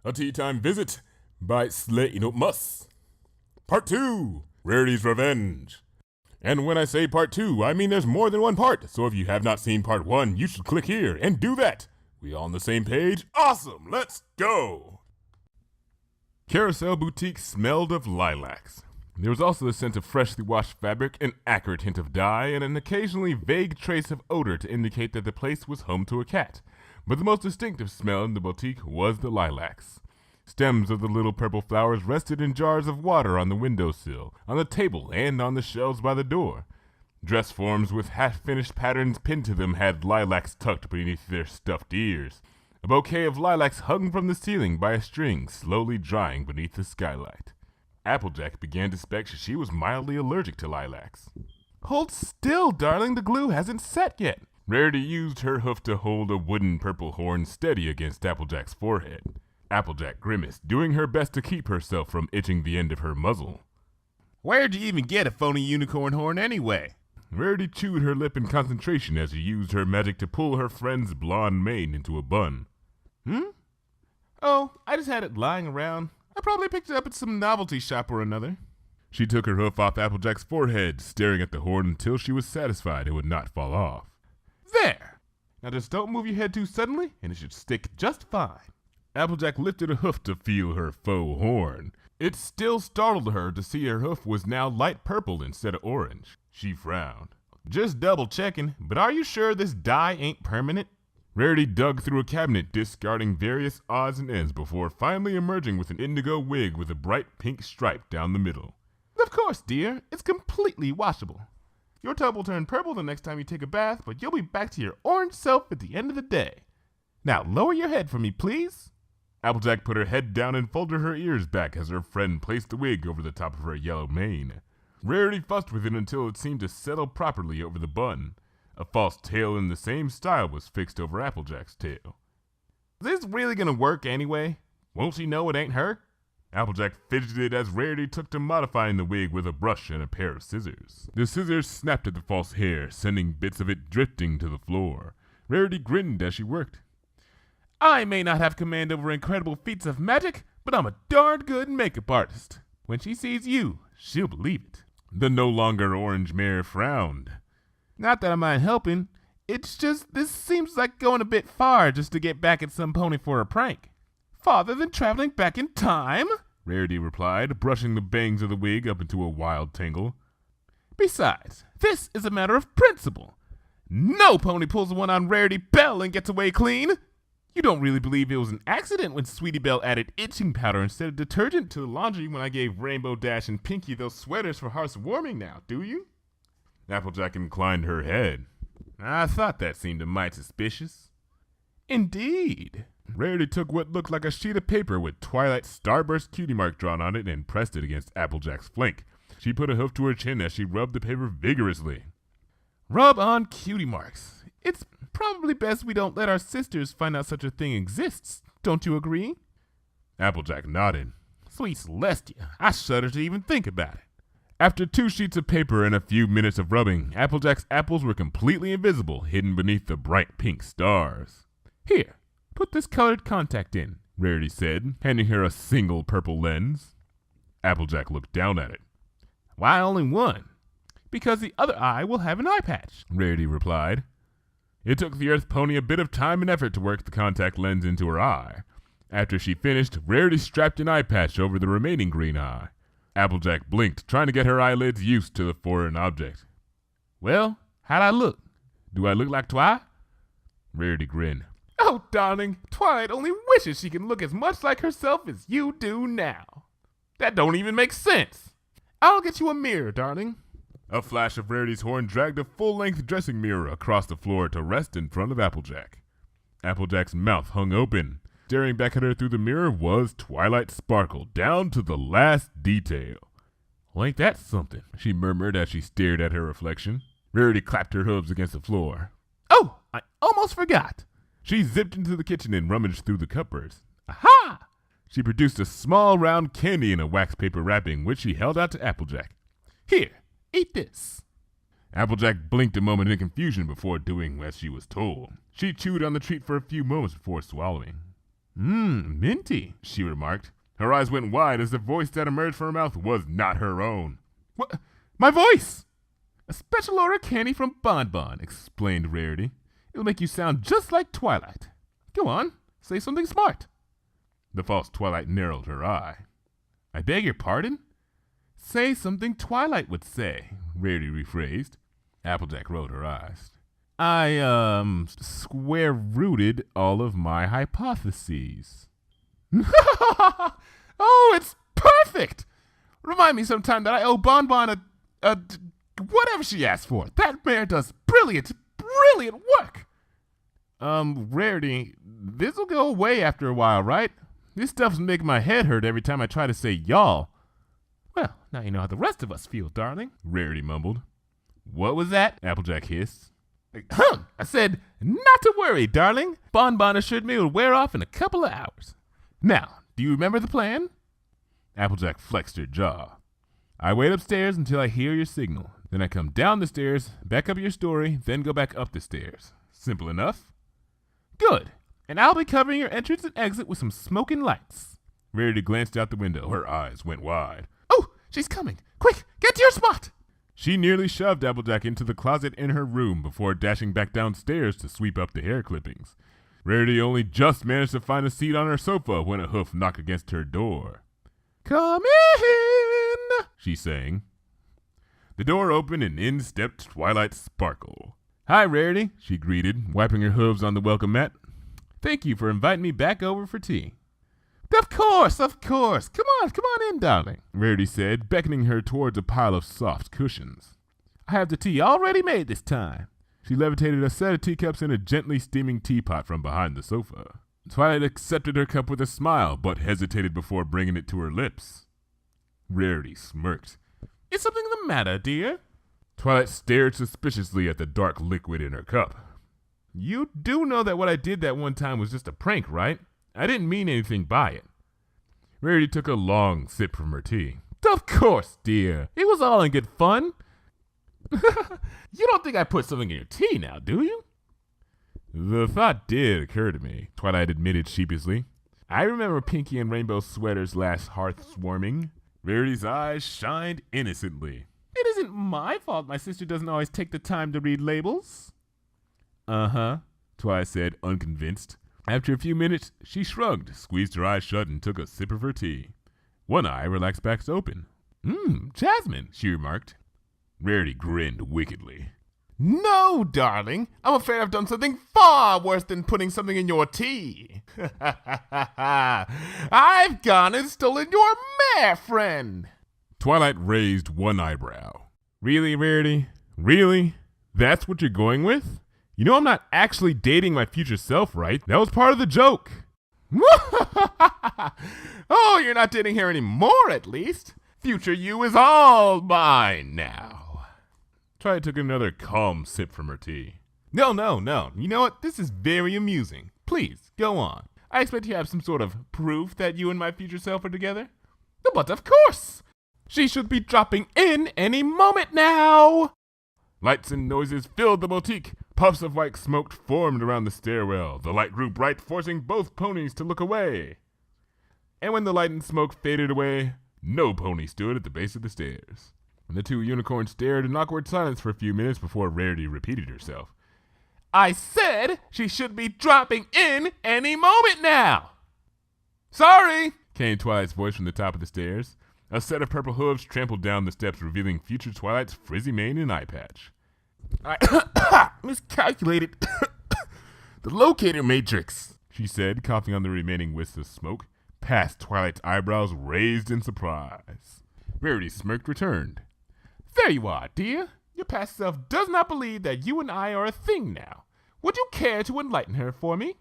A Teatime Visit by Slay No Muss. Part 2, Rarity's Revenge. And when I say part 2, I mean there's more than one part, so if you have not seen part 1, you should click here and do that. We all on the same page? Awesome, let's go! Carousel Boutique smelled of lilacs. There was also the scent of freshly washed fabric, an accurate hint of dye, and an occasionally vague trace of odor to indicate that the place was home to a cat. But the most distinctive smell in the boutique was the lilacs. Stems of the little purple flowers rested in jars of water on the windowsill, on the table, and on the shelves by the door. Dress forms with half-finished patterns pinned to them had lilacs tucked beneath their stuffed ears. A bouquet of lilacs hung from the ceiling by a string, slowly drying beneath the skylight. Applejack began to suspect she was mildly allergic to lilacs. "Hold still, darling, the glue hasn't set yet." Rarity used her hoof to hold a wooden purple horn steady against Applejack's forehead. Applejack grimaced, doing her best to keep herself from itching the end of her muzzle. "Where'd you even get a phony unicorn horn anyway?" Rarity chewed her lip in concentration as she used her magic to pull her friend's blonde mane into a bun. Oh, I just had it lying around. I probably picked it up at some novelty shop or another." She took her hoof off Applejack's forehead, staring at the horn until she was satisfied it would not fall off. "There! Now just don't move your head too suddenly, and it should stick just fine." Applejack lifted a hoof to feel her faux horn. It still startled her to see her hoof was now light purple instead of orange. She frowned. "Just double checking, but are you sure this dye ain't permanent?" Rarity dug through a cabinet, discarding various odds and ends before finally emerging with an indigo wig with a bright pink stripe down the middle. "Of course, dear. It's completely washable. Your tub will turn purple the next time you take a bath, but you'll be back to your orange self at the end of the day. Now lower your head for me, please." Applejack put her head down and folded her ears back as her friend placed the wig over the top of her yellow mane. Rarity fussed with it until it seemed to settle properly over the bun. A false tail in the same style was fixed over Applejack's tail. "Is this really gonna work anyway? Won't she know it ain't her?" Applejack fidgeted as Rarity took to modifying the wig with a brush and a pair of scissors. The scissors snapped at the false hair, sending bits of it drifting to the floor. Rarity grinned as she worked. "I may not have command over incredible feats of magic, but I'm a darn good makeup artist. When she sees you, she'll believe it." The no longer orange mare frowned. "Not that I mind helping. It's just this seems like going a bit far just to get back at some pony for a prank." "Farther than traveling back in time?" Rarity replied, brushing the bangs of the wig up into a wild tangle. "Besides, this is a matter of principle. No pony pulls one on Rarity Belle and gets away clean. You don't really believe it was an accident when Sweetie Belle added itching powder instead of detergent to the laundry when I gave Rainbow Dash and Pinky those sweaters for house warming now, do you?" Applejack inclined her head. "I thought that seemed a mite suspicious." "Indeed." Rarity took what looked like a sheet of paper with Twilight Starburst cutie mark drawn on it and pressed it against Applejack's flank. She put a hoof to her chin as she rubbed the paper vigorously. "Rub on cutie marks. It's probably best we don't let our sisters find out such a thing exists. Don't you agree?" Applejack nodded. "Sweet Celestia, I shudder to even think about it." After 2 sheets of paper and a few minutes of rubbing, Applejack's apples were completely invisible, hidden beneath the bright pink stars. "Here, put this colored contact in," Rarity said, handing her a single purple lens. Applejack looked down at it. "Why only one?" "Because the other eye will have an eye patch," Rarity replied. It took the Earth Pony a bit of time and effort to work the contact lens into her eye. After she finished, Rarity strapped an eye patch over the remaining green eye. Applejack blinked, trying to get her eyelids used to the foreign object. "Well, how'd I look? Do I look like Twi?" Rarity grinned. "Oh, darling, Twilight only wishes she can look as much like herself as you do now. That don't even make sense. I'll get you a mirror, darling." A flash of Rarity's horn dragged a full-length dressing mirror across the floor to rest in front of Applejack. Applejack's mouth hung open. Staring back at her through the mirror was Twilight Sparkle, down to the last detail. "Well, ain't that something?" she murmured as she stared at her reflection. Rarity clapped her hooves against the floor. "Oh, I almost forgot." She zipped into the kitchen and rummaged through the cupboards. "Aha!" She produced a small round candy in a wax paper wrapping, which she held out to Applejack. "Here, eat this." Applejack blinked a moment in confusion before doing as she was told. She chewed on the treat for a few moments before swallowing. Minty, she remarked. Her eyes went wide as the voice that emerged from her mouth was not her own. What? My voice! A special order candy from Bon Bon, explained Rarity. It'll make you sound just like Twilight. Go on, say something smart. The false Twilight narrowed her eye. I beg your pardon? Say something Twilight would say, Rarity rephrased. Applejack rolled her eyes. I, square-rooted all of my hypotheses. Oh, it's perfect! Remind me sometime that I owe Bon Bon a whatever she asked for. That mare does brilliant work. Rarity, this'll go away after a while, right? This stuff's making my head hurt every time I try to say y'all. Well, now you know how the rest of us feel, darling, Rarity mumbled. What was that? Applejack hissed. I said, not to worry, darling. Bon Bon assured me it would wear off in a couple of hours. Now, do you remember the plan? Applejack flexed her jaw. I wait upstairs until I hear your signal. Then I come down the stairs, back up your story, then go back up the stairs. Simple enough? Good. And I'll be covering your entrance and exit with some smoking lights. Rarity glanced out the window. Her eyes went wide. Oh, she's coming. Quick, get to your spot. She nearly shoved Applejack into the closet in her room before dashing back downstairs to sweep up the hair clippings. Rarity only just managed to find a seat on her sofa when a hoof knocked against her door. Come in, she sang. The door opened and in stepped Twilight Sparkle. Hi, Rarity, she greeted, wiping her hooves on the welcome mat. Thank you for inviting me back over for tea. Of course. Come on in, darling, Rarity said, beckoning her towards a pile of soft cushions. I have the tea already made this time. She levitated a set of teacups in a gently steaming teapot from behind the sofa. Twilight accepted her cup with a smile, but hesitated before bringing it to her lips. Rarity smirked. Is something the matter, dear? Twilight stared suspiciously at the dark liquid in her cup. You do know that what I did that one time was just a prank, right? I didn't mean anything by it. Rarity took a long sip from her tea. Of course, dear. It was all in good fun. You don't think I put something in your tea now, do you? The thought did occur to me, Twilight admitted sheepishly. I remember Pinky and Rainbow Sweater's last hearth-warming. Rarity's eyes shined innocently. It isn't my fault my sister doesn't always take the time to read labels. Uh-huh, Twilight said, unconvinced. After a few minutes, she shrugged, squeezed her eyes shut, and took a sip of her tea. One eye relaxed back open. Jasmine, she remarked. Rarity grinned wickedly. No, darling. I'm afraid I've done something far worse than putting something in your tea. I've gone and stolen your mare friend. Twilight raised one eyebrow. Really, Rarity? Really? That's what you're going with? You know I'm not actually dating my future self, right? That was part of the joke. Oh, you're not dating her anymore, at least. Future you is all mine now. Twilight took another calm sip from her tea. No. You know what? This is very amusing. Please, go on. I expect you have some sort of proof that you and my future self are together. But of course. She should be dropping in any moment now. Lights and noises filled the boutique. Puffs of white smoke formed around the stairwell. The light grew bright, forcing both ponies to look away. And when the light and smoke faded away, no pony stood at the base of the stairs. And the two unicorns stared in awkward silence for a few minutes before Rarity repeated herself. I said she should be dropping in any moment now. Sorry, came Twilight's voice from the top of the stairs. A set of purple hooves trampled down the steps, revealing future Twilight's frizzy mane and eye patch. I miscalculated the locator matrix, she said, coughing on the remaining wisps of smoke. Past Twilight's eyebrows raised in surprise. Rarity's smirk returned. There you are, dear. Your past self does not believe that you and I are a thing now. Would you care to enlighten her for me?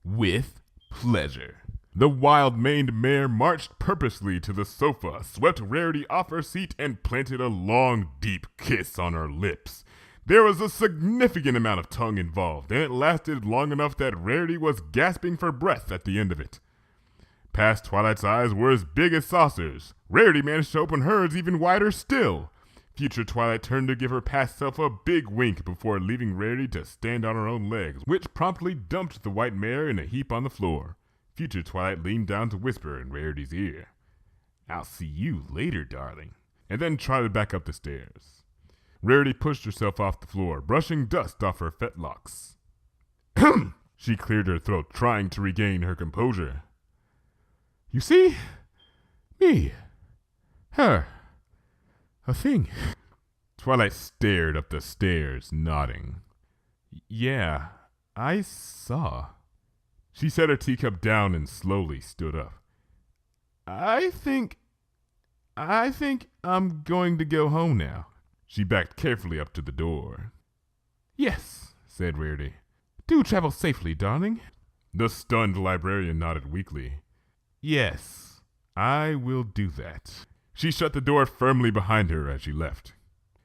With pleasure. The wild-maned mare marched purposely to the sofa, swept Rarity off her seat, and planted a long, deep kiss on her lips. There was a significant amount of tongue involved, and it lasted long enough that Rarity was gasping for breath at the end of it. Past Twilight's eyes were as big as saucers. Rarity managed to open hers even wider still. Future Twilight turned to give her past self a big wink before leaving Rarity to stand on her own legs, which promptly dumped the white mare in a heap on the floor. Future Twilight leaned down to whisper in Rarity's ear. I'll see you later, darling, and then trotted back up the stairs. Rarity pushed herself off the floor, brushing dust off her fetlocks. She cleared her throat, trying to regain her composure. You see? Me. Her. A thing. Twilight stared up the stairs, nodding. Yeah, I saw. She set her teacup down and slowly stood up. I think I'm going to go home now. She backed carefully up to the door. Yes, said Rarity. Do travel safely, darling. The stunned librarian nodded weakly. Yes, I will do that. She shut the door firmly behind her as she left.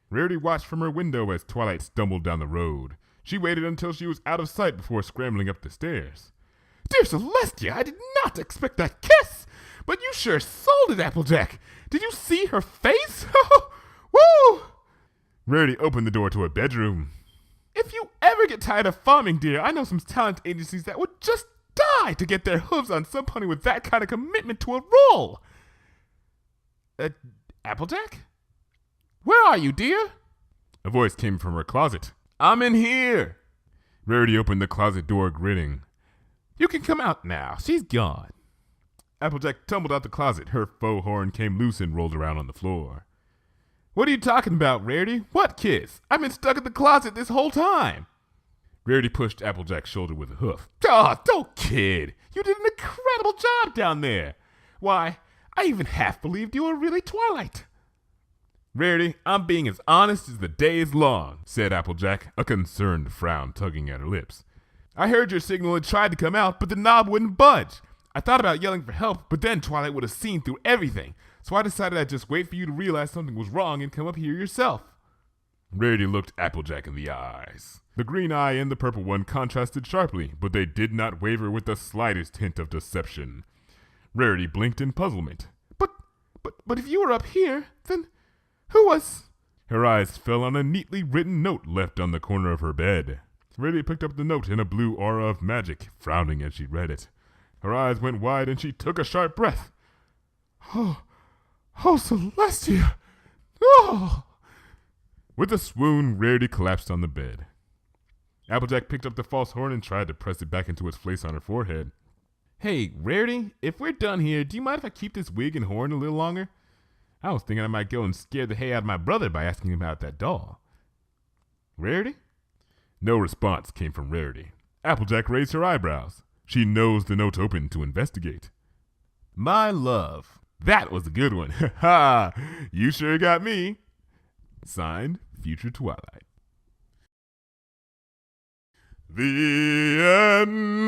Rarity watched from her window as Twilight stumbled down the road. She waited until she was out of sight before scrambling up the stairs. Dear Celestia, I did not expect that kiss! But you sure sold it, Applejack! Did you see her face? Woo! Rarity opened the door to her bedroom. If you ever get tired of farming, dear, I know some talent agencies that would just die to get their hooves on some pony with that kind of commitment to a role. Applejack? Where are you, dear? A voice came from her closet. I'm in here. Rarity opened the closet door, grinning. You can come out now. She's gone. Applejack tumbled out the closet. Her faux horn came loose and rolled around on the floor. What are you talking about, Rarity? What kiss? I've been stuck in the closet this whole time. Rarity pushed Applejack's shoulder with a hoof. Oh, don't kid. You did an incredible job down there. Why, I even half believed you were really Twilight. Rarity, I'm being as honest as the day is long, said Applejack, a concerned frown tugging at her lips. I heard your signal had tried to come out, but the knob wouldn't budge. I thought about yelling for help, but then Twilight would have seen through everything, so I decided I'd just wait for you to realize something was wrong and come up here yourself. Rarity looked Applejack in the eyes. The green eye and the purple one contrasted sharply, but they did not waver with the slightest hint of deception. Rarity blinked in puzzlement. But if you were up here, then who was... Her eyes fell on a neatly written note left on the corner of her bed. Rarity picked up the note in a blue aura of magic, frowning as she read it. Her eyes went wide and she took a sharp breath. Oh, Celestia! Oh! With a swoon, Rarity collapsed on the bed. Applejack picked up the false horn and tried to press it back into its place on her forehead. Hey, Rarity, if we're done here, do you mind if I keep this wig and horn a little longer? I was thinking I might go and scare the hay out of my brother by asking him about that doll. Rarity? No response came from Rarity. Applejack raised her eyebrows. She nosed the note open to investigate. My love. That was a good one. Ha! You sure got me. Signed, Future Twilight. The end.